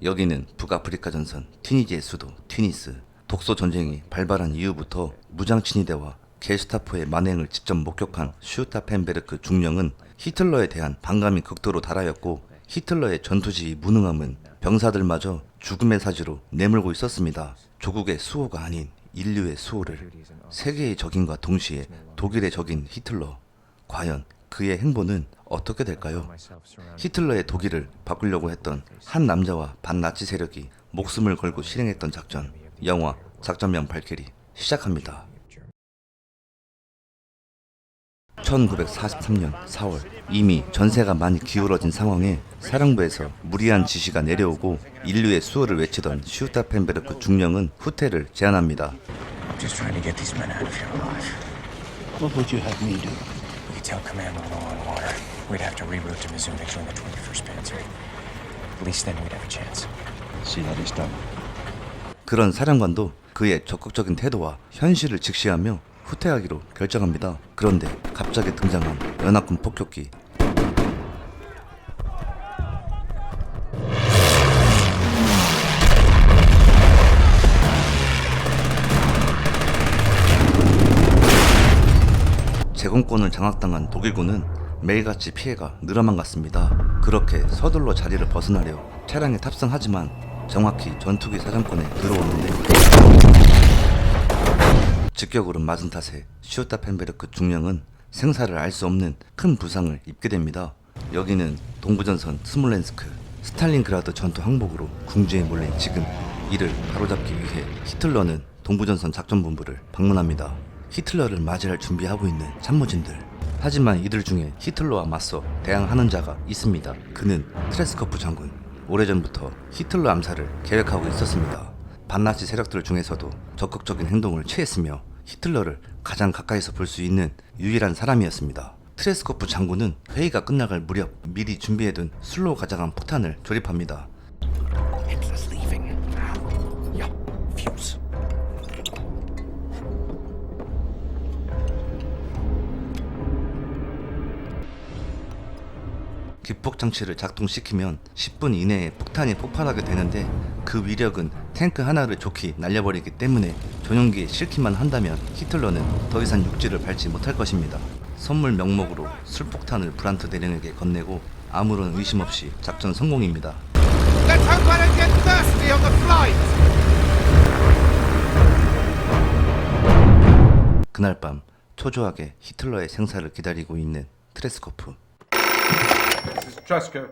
여기는 북아프리카 전선 튀니지의 수도 튀니스. 독소 전쟁이 발발한 이후부터 무장친위대와 게슈타포의 만행을 직접 목격한 슈타 펜베르크 중령은 히틀러에 대한 반감이 극도로 달하였고, 히틀러의 전투시의 무능함은 병사들마저 죽음의 사지로 내몰고 있었습니다. 조국의 수호가 아닌 인류의 수호를, 세계의 적인과 동시에 독일의 적인 히틀러, 과연 그의 행보는 어떻게 될까요? 히틀러의 독일을 바꾸려고 했던 한 남자와 반나치 세력이 목숨을 걸고 실행했던 작전, 영화 작전명 발키리 시작합니다. 1943년 4월, 이미 전세가 많이 기울어진 상황에 사령부에서 무리한 지시가 내려오고 인류의 수호를 외치던 슈타 펜베르크 중령은 후퇴를 제안합니다. Just trying to get these men out of here alive. What would you have me do? We tell command we're low on water. We'd have to reroute to Mizum to join the 21st Panzer. At least then we'd have a chance. See that is done. 그런 사령관도 그의 적극적인 태도와 현실을 직시하며 후퇴하기로 결정합니다. 그런데 갑자기 등장한 연합군 폭격기. 제공권을 장악당한 독일군은 매일같이 피해가 늘어만 갔습니다. 그렇게 서둘러 자리를 벗어나려 차량에 탑승하지만 정확히 전투기 사정권에 들어오는데 직격으로 맞은 탓에 슈타 펜베르크 중령은 생사를 알 수 없는 큰 부상을 입게 됩니다. 여기는 동부전선 스몰렌스크, 스탈린그라드 전투 항복으로 궁지에 몰린 지금, 이를 바로잡기 위해 히틀러는 동부전선 작전본부를 방문합니다. 히틀러를 맞이할 준비하고 있는 참모진들. 하지만 이들 중에 히틀러와 맞서 대항하는 자가 있습니다. 그는 트레스코프 장군. 오래전부터 히틀러 암살을 계획하고 있었습니다. 반나치 세력들 중에서도 적극적인 행동을 취했으며 히틀러를 가장 가까이서 볼 수 있는 유일한 사람이었습니다. 트레스코프 장군은 회의가 끝나갈 무렵 미리 준비해둔 술로 가져간 포탄을 조립합니다. Hitler's leaving. Yup. Fuse. 기폭장치를 작동시키면 10분 이내에 폭탄이 폭발하게 되는데 그 위력은 탱크 하나를 좋게 날려버리기 때문에 전용기에 실기만 한다면 히틀러는 더 이상 육지를 밟지 못할 것입니다. 선물 명목으로 술폭탄을 브란트 대령에게 건네고 아무런 의심 없이 작전 성공입니다. Let's hope I don't get thirsty on the flight! 그날 밤 초조하게 히틀러의 생사를 기다리고 있는 트레스코프. This is Tresco.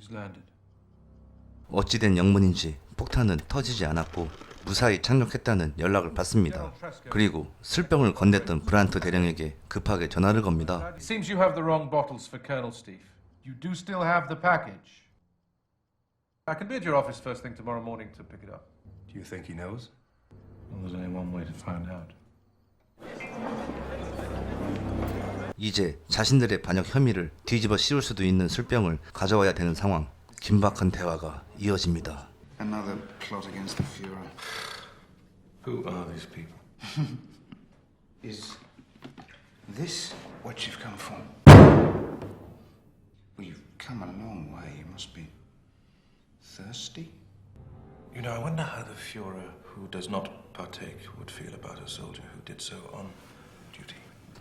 He's landed. 어찌된 영문인지 폭탄은 터지지 않았고 무사히 착륙했다는 연락을 받습니다. 그리고 술병을 건넸던 브란트 대령에게 급하게 전화를 겁니다. It seems you have the wrong bottles for Colonel Steve. You do still have the package. I can be at your office first thing tomorrow morning to pick it up. Do you think he knows? Well, there's only one way to find out. 이제 자신들의 반역 혐의를 뒤집어 씌울 수도 있는 술병을 가져와야 되는 상황. 긴박한 대화가 이어집니다. Another plot against the Führer. Who are these people? Is this what you've come for? Well, you've come a long way. You must be thirsty? You know, I wonder how the Führer, who does not partake, would feel about a soldier who did so on duty.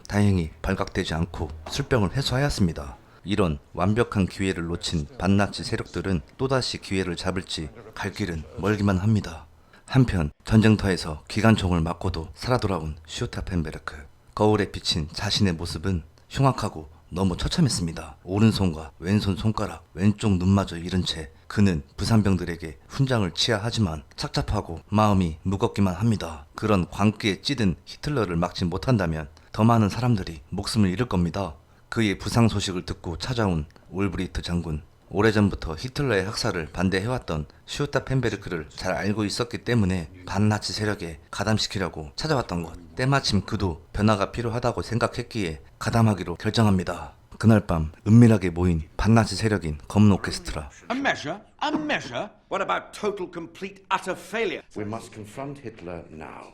다행히 발각되지 않고 술병을 회수하였습니다. 이런 완벽한 기회를 놓친 반나치 세력들은 또다시 기회를 잡을지 갈 길은 멀기만 합니다. 한편 전쟁터에서 기관총을 맞고도 살아 돌아온 슈타 펜베르크. 거울에 비친 자신의 모습은 흉악하고 너무 처참했습니다. 오른손과 왼손 손가락, 왼쪽 눈마저 잃은 채 그는 부상병들에게 훈장을 치하하지만 착잡하고 마음이 무겁기만 합니다. 그런 광기에 찌든 히틀러를 막지 못한다면 더 많은 사람들이 목숨을 잃을 겁니다. 그의 부상 소식을 듣고 찾아온 올브리트 장군. 오래전부터 히틀러의 학살을 반대해왔던 슈타 펜베르크를 잘 알고 있었기 때문에 반나치 세력에 가담시키려고 찾아왔던 것. 때마침 그도 변화가 필요하다고 생각했기에 가담하기로 결정합니다. 그날 밤 은밀하게 모인 반나치 세력인 검은 오케스트라. A measure? A measure? What about total, complete, utter failure? We must confront Hitler now.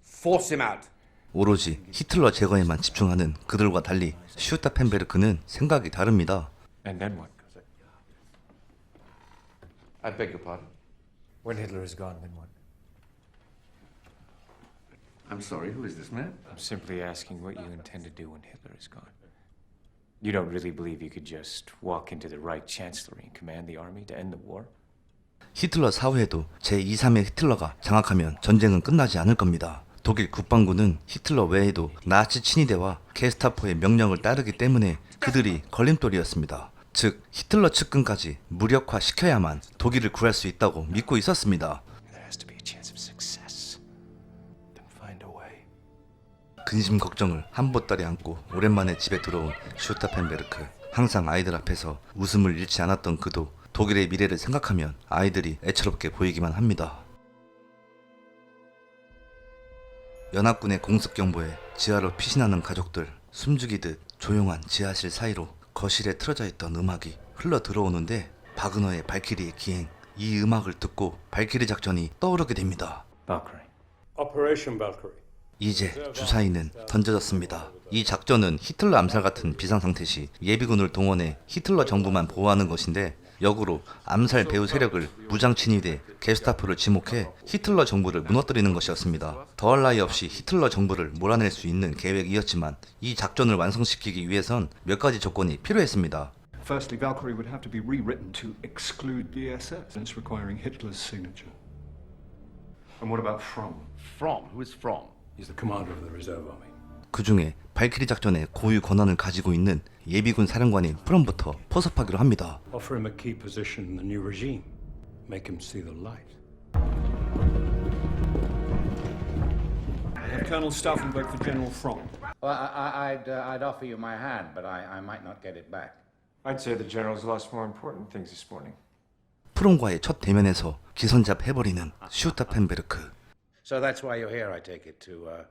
Force him out. 오로지 히틀러 제거에만 집중하는 그들과 달리 슈타 펜베르크는 생각이 다릅니다. And then what? I beg your pardon? When Hitler is gone, then what? I'm sorry, who is this man? I'm simply asking what you intend to do when Hitler is gone. You don't really believe you could just walk into the Reich Chancellery and command the army to end the war? 히틀러 사후에도 제2, 3의 히틀러가 장악하면 전쟁은 끝나지 않을 겁니다. 독일 국방부는 히틀러 외에도 나치 친위대와 게스타포의 명령을 따르기 때문에 그들이 걸림돌이었습니다. 즉 히틀러 측근까지 무력화시켜야만 독일을 구할 수 있다고 믿고 있었습니다. There has to be a chance of success. Then find a way. 근심 걱정을 한 보따리 안고 오랜만에 집에 들어온 슈타펜베르크. 항상 아이들 앞에서 웃음을 잃지 않았던 그도 독일의 미래를 생각하면 아이들이 애처롭게 보이기만 합니다. 연합군의 공습 경보에 지하로 피신하는 가족들. 숨죽이듯 조용한 지하실 사이로 거실에 틀어져 있던 음악이 흘러 들어오는데 바그너의 발키리의 기행. 이 음악을 듣고 발키리 작전이 떠오르게 됩니다. Valkyrie. Operation Valkyrie. 이제 주사위는 던져졌습니다. 이 작전은 히틀러 암살 같은 비상상태 시 예비군을 동원해 히틀러 정부만 보호하는 것인데 역으로 암살 배후 세력을 무장 친위대 게스타포를 지목해 히틀러 정부를 무너뜨리는 것이었습니다. 더할 나위 없이 히틀러 정부를 몰아낼 수 있는 계획이었지만 이 작전을 완성시키기 위해선 몇 가지 조건이 필요했습니다. Firstly, Valkyrie would have to be rewritten to exclude the SS, hence requiring Hitler's signature. And what about Fromm? From? Who is From? He's the commander of the reserve army. 그 중에 발키리 작전의 고유 권한을 가지고 있는 예비군 사령관인 프롬부터 포섭하기로 합니다. Offer him a key position in the new regime. Make him see the light. I have Colonel Stauffenberg for General Fromm. Well, I'd offer you my hand, but I might not get it back. I'd say the general's lost more important things this morning. 프롬과의 첫 대면에서 기선잡 해버리는 슈타펜베르크. So that's why you're here, I take it, to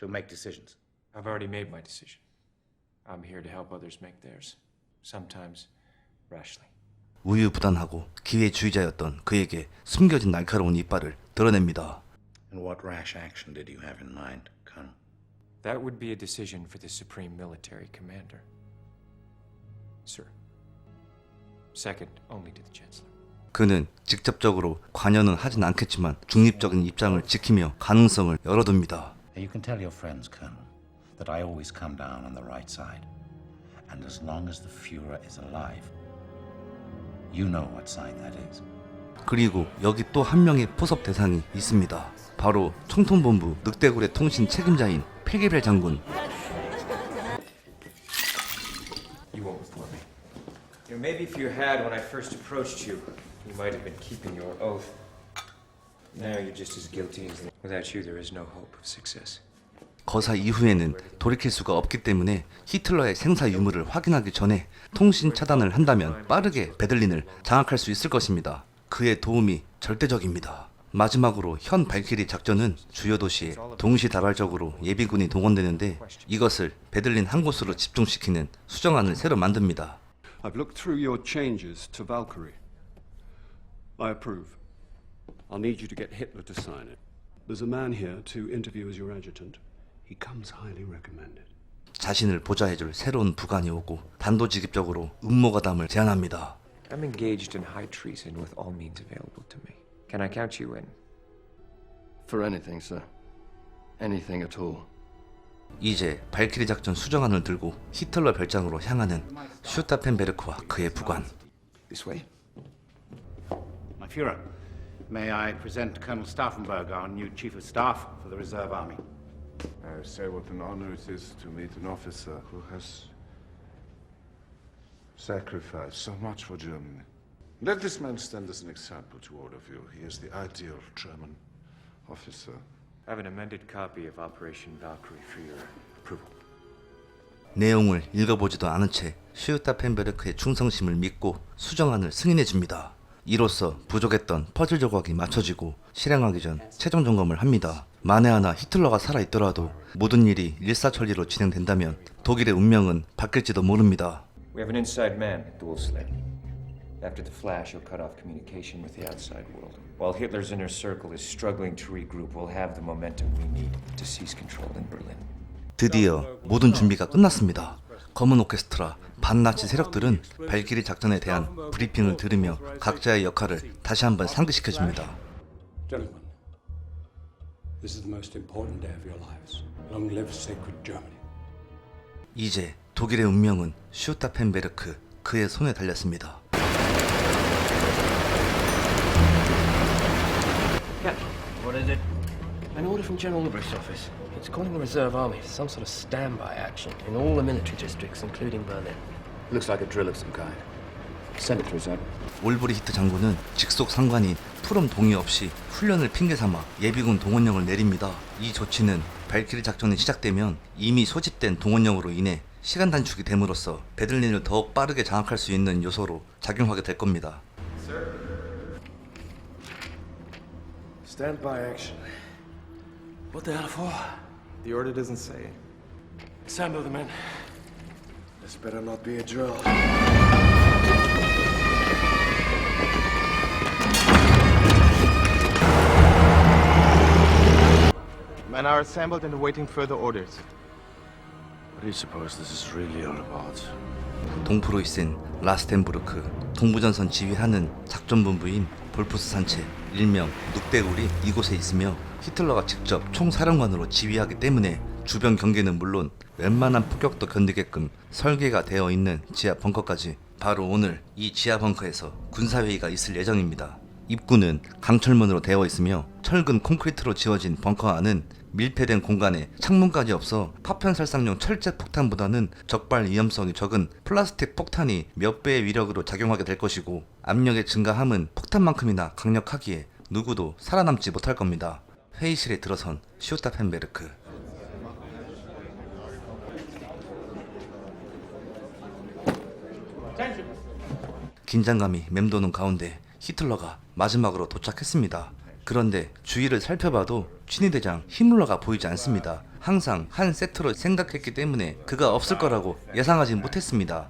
make decisions. I've already made my decision. I'm here to help others make theirs. Sometimes rashly. 우유부단하고 기회주의자였던 그에게 숨겨진 날카로운 이빨을 드러냅니다. And what rash action did you have in mind, Colonel? That would be a decision for the Supreme Military Commander. Sir. Second only to the Chancellor. 그는 직접적으로 관여는 하진 않겠지만 중립적인 입장을 지키며 가능성을 열어둡니다. You can tell your friends, Colonel, that I always come down on the right side. And as long as the Führer is alive, you know what side that is. 그리고 여기 또 한 명의 포섭 대상이 있습니다. 바로 총통본부 늑대굴의 통신 책임자인 페게벨 장군. You won't report me. Maybe if you had when I first approached you, you might have been keeping your oath. Now you're just as guilty as them. Without you, there is no hope of success. 거사 이후에는 돌이킬 수가 없기 때문에 히틀러의 생사 유무를 확인하기 전에 통신 차단을 한다면 빠르게 베들린을 장악할 수 있을 것입니다. 그의 도움이 절대적입니다. 마지막으로 현 발키리 작전은 주요 도시에 동시다발적으로 예비군이 동원되는데 이것을 베들린 한 곳으로 집중시키는 수정안을 새로 만듭니다. I've looked through your changes to Valkyrie. I approve. I'll need you to get Hitler to sign it. There's a man here to interview as your adjutant. He comes highly recommended. 자신을 보좌해줄 새로운 부관이 오고 단도직입적으로 음모가담을 제안합니다. I'm engaged in high treason with all means available to me. Can I count you in? For anything, sir. Anything at all. 이제 발키리 작전 수정안을 들고 히틀러 별장으로 향하는 슈타펜베르크와 그의 부관. This way? My Führer, may I present Colonel Stauffenberg, our new Chief of Staff for the Reserve Army? I say what an honor it is to meet an officer who has sacrificed so much for Germany. Let this man stand as an example to all of you. He is the ideal German officer. I have an amended copy of Operation Valkyrie for your approval. 내용을 읽어보지도 않은 채 슈타펜베르크의 충성심을 믿고 수정안을 승인해줍니다. 이로써 부족했던 퍼즐 조각이 맞춰지고 실행하기 전 최종 점검을 합니다. 만에 하나 히틀러가 살아있더라도 모든 일이 일사천리로 진행된다면 독일의 운명은 바뀔지도 모릅니다. We have an inside man, Dual-Sled. After the flash, he'll cut off communication with the outside world. While Hitler's inner circle is struggling to regroup, we'll have the momentum we need to seize control in Berlin. 드디어 모든 준비가 끝났습니다. 검은 오케스트라 반나치 세력들은 발키리 작전에 대한 브리핑을 들으며 각자의 역할을 다시 한번 상기시켜줍니다. Gentlemen, this is the most important day of your lives. Long live sacred Germany. 이제 독일의 운명은 슈타 펜베르크 그의 손에 달렸습니다. Captain, what is it? An order from General Albrecht's office. It's calling the reserve army to some sort of standby action in all the military districts, including Berlin. Looks like a drill of some kind. Send it through, sir. 올브리히트 장군은 직속 상관인 프롬 동의 없이 훈련을 핑계삼아 예비군 동원령을 내립니다. 이 조치는 발키리 작전이 시작되면 이미 소집된 동원령으로 인해 시간 단축이 됨으로써 베들린을 더욱 빠르게 장악할 수 있는 요소로 작용하게 될 겁니다. Standby action. What the hell for? The order doesn't say. Assemble the men. This better not be a drill. Men are assembled and awaiting further orders. What do you suppose this is really all about? 동프로이센 라스텐부르크 동부전선 지휘하는 작전본부인 볼프스 산체 일명 늑대굴이 이곳에 있으며 히틀러가 직접 총사령관으로 지휘하기 때문에 주변 경계는 물론 웬만한 폭격도 견디게끔 설계가 되어 있는 지하 벙커까지 바로 오늘 이 지하 벙커에서 군사회의가 있을 예정입니다. 입구는 강철문으로 되어 있으며 철근 콘크리트로 지어진 벙커 안은 밀폐된 공간에 창문까지 없어 파편살상용 철제 폭탄보다는 적발 위험성이 적은 플라스틱 폭탄이 몇 배의 위력으로 작용하게 될 것이고 압력의 증가함은 폭탄만큼이나 강력하기에 누구도 살아남지 못할 겁니다. 회의실에 들어선 슈타 펜베르크. 긴장감이 맴도는 가운데 히틀러가 마지막으로 도착했습니다. 그런데 주위를 살펴봐도 취니대장 히물러가 보이지 않습니다. 항상 한 세트로 생각했기 때문에 그가 없을 거라고 예상하지 못했습니다.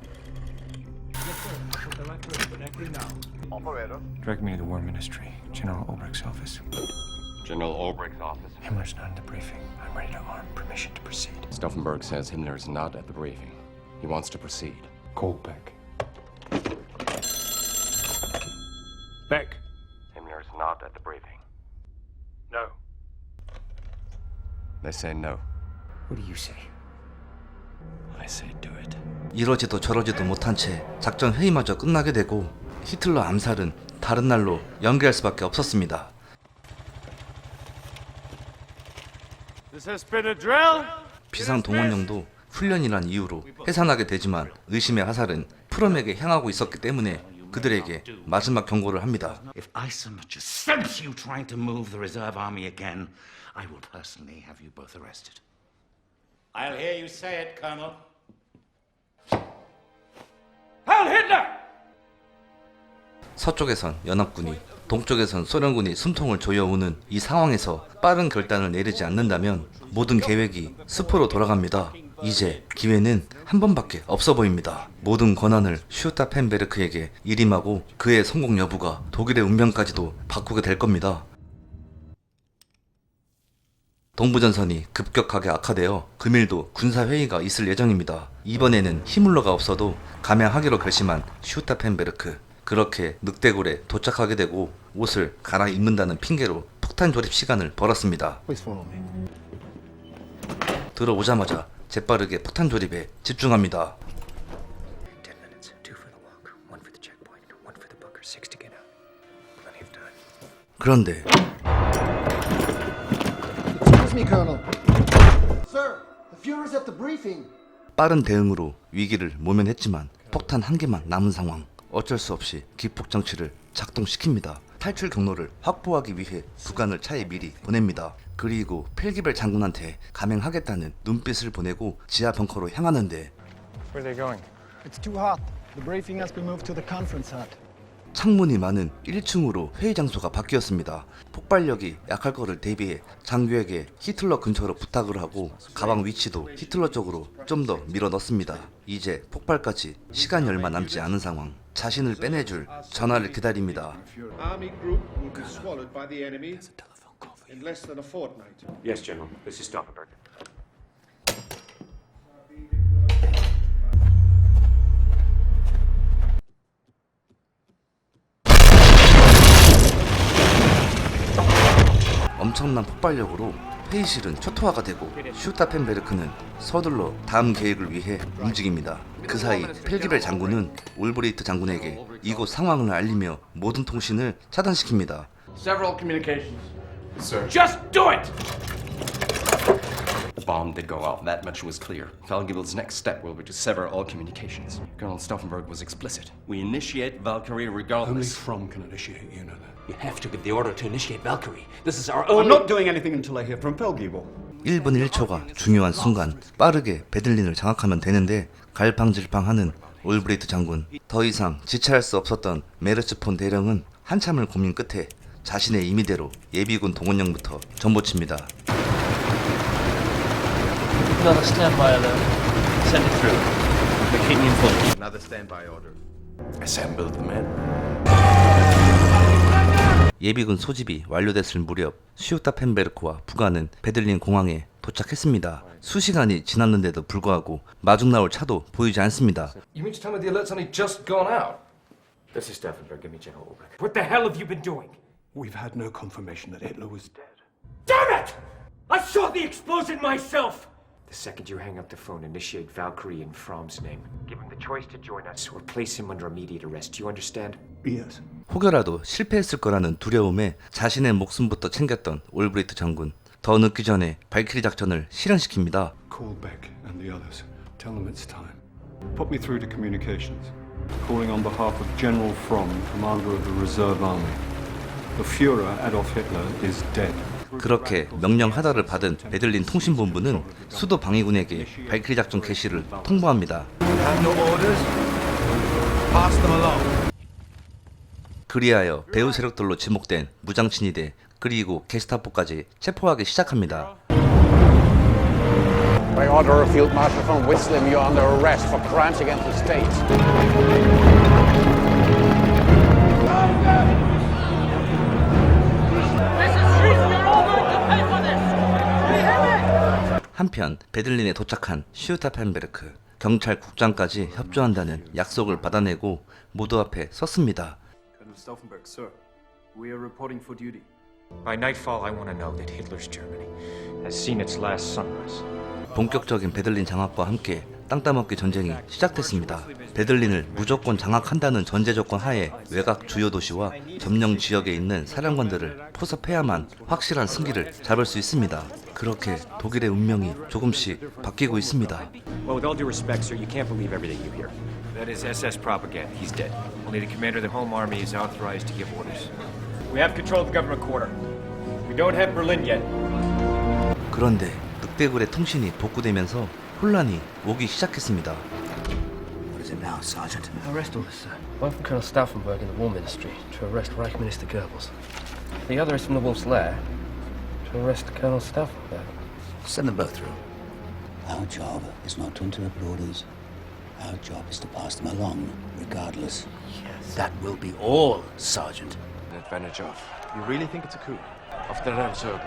Direct me to the War Ministry, General Albrecht's office. General Albrecht's office. Himmler's not in the briefing. I'm ready to arm. Permission to proceed. Stauffenberg says Himmler is not at the briefing. He wants to proceed. Call Beck. Beck. Himmler is not at the briefing. No. They say no. What do you say? I say do it. 이러지도 저러지도 못한 채 작전 회의마저 끝나게 되고 히틀러 암살은 다른 날로 연기할 수밖에 없었습니다. This has been a drill. 비상 동원령도 훈련이란 이유로 해산하게 되지만 의심의 화살은 프롬에게 향하고 있었기 때문에 그들에게 마지막 경고를 합니다. If I so much as sense you trying to move the reserve army again, I will personally have you both arrested. I'll hear you say it, Colonel. Heil Hitler! 서쪽에선 연합군이, 동쪽에선 소련군이 숨통을 조여오는 이 상황에서 빠른 결단을 내리지 않는다면 모든 계획이 수포로 돌아갑니다. 이제 기회는 한 번밖에 없어 보입니다. 모든 권한을 슈타 펜베르크에게 일임하고 그의 성공 여부가 독일의 운명까지도 바꾸게 될 겁니다. 동부전선이 급격하게 악화되어 금일도 군사회의가 있을 예정입니다. 이번에는 히물러가 없어도 감행하기로 결심한 슈타 펜베르크. 그렇게 늑대굴에 도착하게 되고 옷을 갈아입는다는 핑계로 폭탄 조립 시간을 벌었습니다. 들어오자마자 재빠르게 폭탄 조립에 집중합니다. 10 minutes. 2 for the walk, 1 for the checkpoint, 1 for the bunker, 6 to get out. Plenty of time. 그런데 Excuse me, Colonel. Sir, the Fuhrer's at the briefing. 빠른 대응으로 위기를 모면했지만 폭탄 한 개만 남은 상황. 어쩔 수 없이 기폭 장치를 작동시킵니다. 탈출 경로를 확보하기 위해 부관을 차에 미리 보냅니다. 그리고 필기벨 장군한테 감행하겠다는 눈빛을 보내고 지하 벙커로 향하는데 Where are they going? It's too hot. The briefing has been moved to the conference hut. 창문이 많은 1층으로 회의 장소가 바뀌었습니다. 폭발력이 약할 거를 대비해 장교에게 히틀러 근처로 부탁을 하고 가방 위치도 히틀러 쪽으로 좀 더 밀어 넣습니다. 이제 폭발까지 시간이 얼마 남지 않은 상황. 자신을 빼내줄 전화를 기다립니다. Army group will be swallowed by the enemy in less than a fortnight. Yes, General. This is Stauffenberg. 엄청난 폭발력으로 회의실은 초토화가 되고 슈타펜베르크는 서둘러 다음 계획을 위해 움직입니다. 그 사이 펠기벨 장군은 올브레이트 장군에게 이곳 상황을 알리며 모든 통신을 차단시킵니다. Several communications. Sir. Just do it! The bomb did go off, that much was clear. Valgibel's next step will be to sever all communications. Colonel Stauffenberg was explicit. We initiate Valkyrie Only regardless. From can initiate, you know that. You have to give the order to initiate Valkyrie. This is our I'm only... not doing anything until I hear from Pelgiebel. 1분 1초가 중요한 순간 빠르게 베들린을 장악하면 되는데 갈팡질팡하는 올브레이트 장군. 더 이상 지체할 수 없었던 메르츠 폰 대령은 한참을 고민 끝에 자신의 임의대로 예비군 동원령부터 전보칩니다. Another standby alert. Send it through. But keep me informed. Another standby order. Assemble the men. 예비군 소집이 완료됐을 무렵 슈타펜베르크와 부가는 베들린 공항에 도착했습니다. 수시간이 지났는데도 불구하고 마중 나올 차도 보이지 않습니다. You mean to tell me the alert's only just gone out? This is Stauffenberg. Give me General Ulrich. What the hell have you been doing? We've had no confirmation that Hitler was dead. Damn it! I saw the explosion myself! The second you hang up the phone, initiate Valkyrie in Fromm's name. Give him the choice to join us or place him under immediate arrest. Do you understand? Yes. 혹여라도 실패했을 거라는 두려움에 자신의 목숨부터 챙겼던 올브레이트 장군. 더 늦기 전에 발키리 작전을 실현시킵니다. Call Beck and the others. Tell them it's time. Put me through to communications. Calling on behalf of General Fromm, commander of the Reserve Army. The Führer Adolf Hitler is dead. 그렇게 명령하다를 받은 베들린 통신본부는 수도 방위군에게 발키리 작전 개시를 통보합니다. 그리하여 배후 세력들로 지목된 무장친위대 그리고 게스타포까지 체포하기 시작합니다. By order of Field Marshal von Wislim, you're under arrest for crimes against the state. 한편 베들린에 도착한 슈타펜베르크 경찰 국장까지 협조한다는 약속을 받아내고 모두 앞에 섰습니다. Colonel Stauffenberg, sir. We are reporting for duty. By nightfall, I want to know that Hitler's Germany has seen its last sunrise. 본격적인 베들린 장악과 함께 땅 따먹기 전쟁이 시작됐습니다. 베들린을 무조건 장악한다는 전제 조건 하에 외곽 주요 도시와 점령 지역에 있는 사령관들을 포섭해야만 확실한 승기를 잡을 수 있습니다. 그렇게 독일의 운명이 조금씩 바뀌고 있습니다. Well, with all due respect, sir, you can't believe everything you hear. That is SS propaganda. He's dead. Only the commander of the home army is authorized to give orders. We have control of the government quarter. We don't have Berlin yet. 그런데 늑대굴의 통신이 복구되면서 혼란이 오기 시작했습니다. What is it now, Sergeant? Arrest orders, sir. One from Colonel Stauffenberg in the War Ministry to arrest Reich Minister Goebbels. The other is from the Wolf's Lair to arrest Colonel Stauffenberg. Send them both through. Our job is not to interrupt orders. Our job is to pass them along, regardless. Yes. That will be all, Sergeant. Advantage of. You really think it's a coup? Of the Reserve?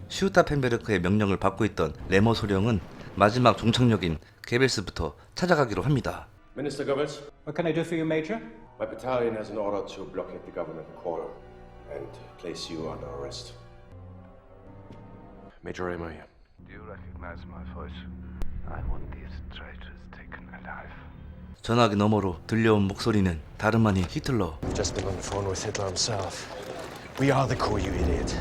슈타펜베르크의 명령을 받고 있던 레머 소령은 마지막 종착역인 게벨스부터 찾아가기로 합니다. Minister Goebbels? What can I do for you, Major? My battalion has an order to blockade the government quarter and place you under arrest. Major Raymer here. Do you recognize my voice? I want these traitors taken alive. 전화기 너머로 들려온 목소리는 다름 아닌 히틀러. I've just been on the phone with Hitler himself. We are the coup, you idiot.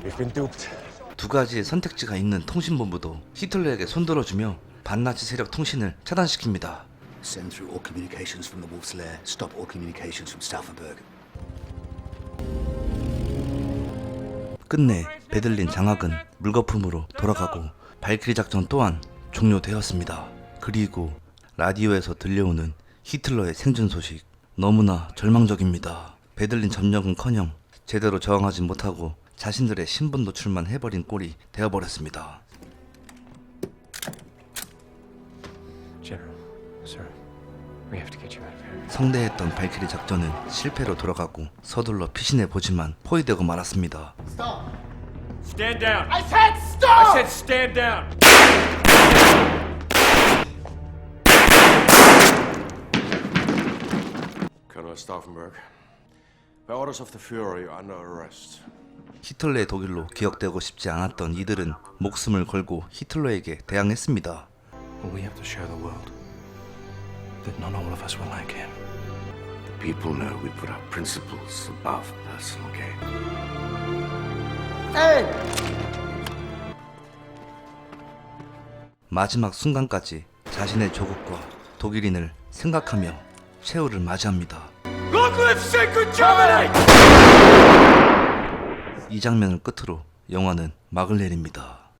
We've been duped. 두 가지의 선택지가 있는 통신본부도 히틀러에게 손들어주며 반나치 세력 통신을 차단시킵니다. Send through all communications from the Wolf's Lair. Stop all communications from Stauffenberg. 끝내 베들린 장악은 물거품으로 돌아가고 발키리 작전 또한 종료되었습니다. 그리고 라디오에서 들려오는 히틀러의 생존 소식. 너무나 절망적입니다. 베들린 점령은커녕 제대로 저항하지 못하고 자신들의 신분 노출만 해버린 꼴이 되어버렸습니다. General, sir, we have to get you out of here. 성대했던 발키리 작전은 실패로 돌아가고 서둘러 피신해보지만 포위되고 말았습니다. Stop! Stand down! I said stop! I said stand down! Colonel Stauffenberg, by orders of the Führer, you're under arrest. 히틀러의 독일로 기억되고 싶지 않았던 이들은 목숨을 걸고 히틀러에게 대항했습니다. We have to share the world. But not all of us were like him. The people know we put our principles above personal gain. 마지막 순간까지 자신의 조국과 독일인을 생각하며 최후를 맞이합니다. Long live sacred Germany! 이 장면을 끝으로 영화는 막을 내립니다.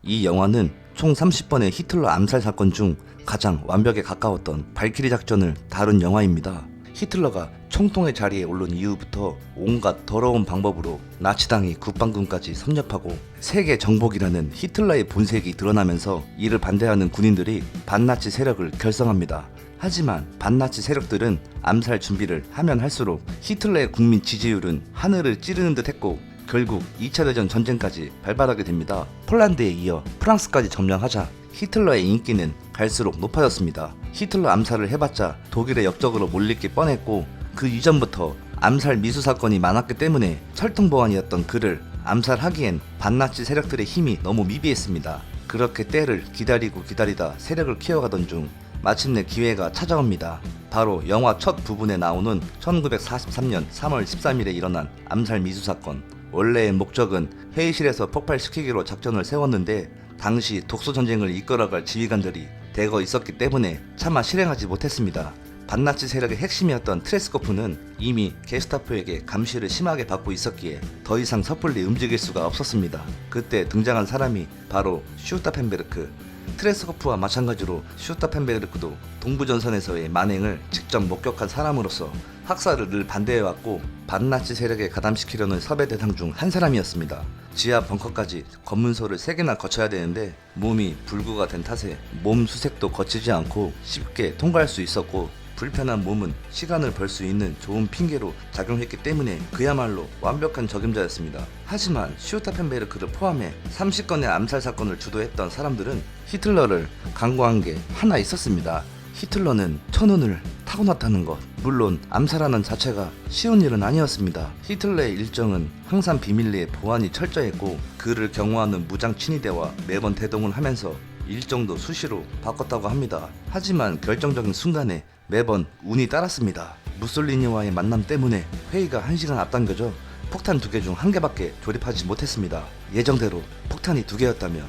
이 영화는 총 30번의 히틀러 암살 사건 중 가장 완벽에 가까웠던 발키리 작전을 다룬 영화입니다. 히틀러가 총통의 자리에 오른 이후부터 온갖 더러운 방법으로 나치당이 국방군까지 섭렵하고 세계 정복이라는 히틀러의 본색이 드러나면서 이를 반대하는 군인들이 반나치 세력을 결성합니다. 하지만 반나치 세력들은 암살 준비를 하면 할수록 히틀러의 국민 지지율은 하늘을 찌르는 듯 했고 결국 2차 대전 전쟁까지 발발하게 됩니다. 폴란드에 이어 프랑스까지 점령하자 히틀러의 인기는 갈수록 높아졌습니다. 히틀러 암살을 해봤자 독일의 역적으로 몰릴 게 뻔했고 그 이전부터 암살 미수 사건이 많았기 때문에 철통보안이었던 그를 암살하기엔 반나치 세력들의 힘이 너무 미비했습니다. 그렇게 때를 기다리고 기다리다 세력을 키워가던 중 마침내 기회가 찾아옵니다. 바로 영화 첫 부분에 나오는 1943년 3월 13일에 일어난 암살 미수 사건. 원래의 목적은 회의실에서 폭발시키기로 작전을 세웠는데 당시 독소전쟁을 이끌어갈 지휘관들이 대거 있었기 때문에 차마 실행하지 못했습니다. 반나치 세력의 핵심이었던 트레스코프는 이미 게스타포에게 감시를 심하게 받고 있었기에 더 이상 섣불리 움직일 수가 없었습니다. 그때 등장한 사람이 바로 슈타펜베르크. 트레스코프와 마찬가지로 슈타펜베르크도 동부전선에서의 만행을 직접 목격한 사람으로서 학살을 늘 반대해왔고 반나치 세력에 가담시키려는 섭외 대상 중 한 사람이었습니다. 지하 벙커까지 검문소를 3개나 거쳐야 되는데 몸이 불구가 된 탓에 몸 수색도 거치지 않고 쉽게 통과할 수 있었고 불편한 몸은 시간을 벌 수 있는 좋은 핑계로 작용했기 때문에 그야말로 완벽한 적임자였습니다. 하지만 슈타펜베르크를 포함해 30건의 암살 사건을 주도했던 사람들은 히틀러를 간과한 게 하나 있었습니다. 히틀러는 천운을 타고났다는 것. 물론 암살하는 자체가 쉬운 일은 아니었습니다. 히틀러의 일정은 항상 비밀리에 보안이 철저했고 그를 경호하는 무장 친위대와 매번 대동을 하면서 일정도 수시로 바꿨다고 합니다. 하지만 결정적인 순간에 매번 운이 따랐습니다. 무솔리니와의 만남 때문에 회의가 1시간 앞당겨져 폭탄 2개 중 1개밖에 조립하지 못했습니다. 예정대로 폭탄이 2개였다면,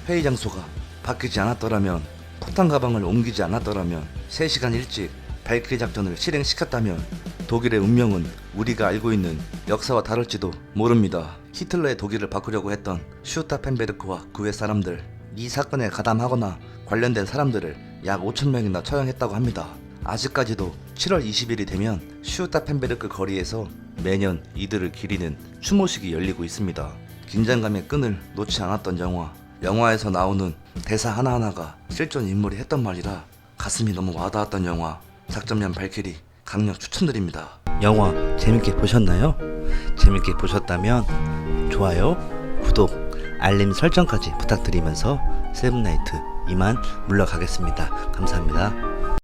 회의 장소가 바뀌지 않았더라면, 폭탄 가방을 옮기지 않았더라면, 3시간 일찍 발키리 작전을 실행시켰다면 독일의 운명은 우리가 알고 있는 역사와 다를지도 모릅니다. 히틀러의 독일을 바꾸려고 했던 슈타펜베르크와 그 외 사람들, 이 사건에 가담하거나 관련된 사람들을 약 5,000명이나 처형했다고 합니다. 아직까지도 7월 20일이 되면 슈타펜베르크 거리에서 매년 이들을 기리는 추모식이 열리고 있습니다. 긴장감의 끈을 놓지 않았던 영화에서 나오는 대사 하나하나가 실존 인물이 했던 말이라 가슴이 너무 와닿았던 영화 작전면 발키리 강력 추천드립니다. 영화 재밌게 보셨나요? 재밌게 보셨다면 좋아요, 구독, 알림 설정까지 부탁드리면서 세븐나이트 이만 물러가겠습니다. 감사합니다.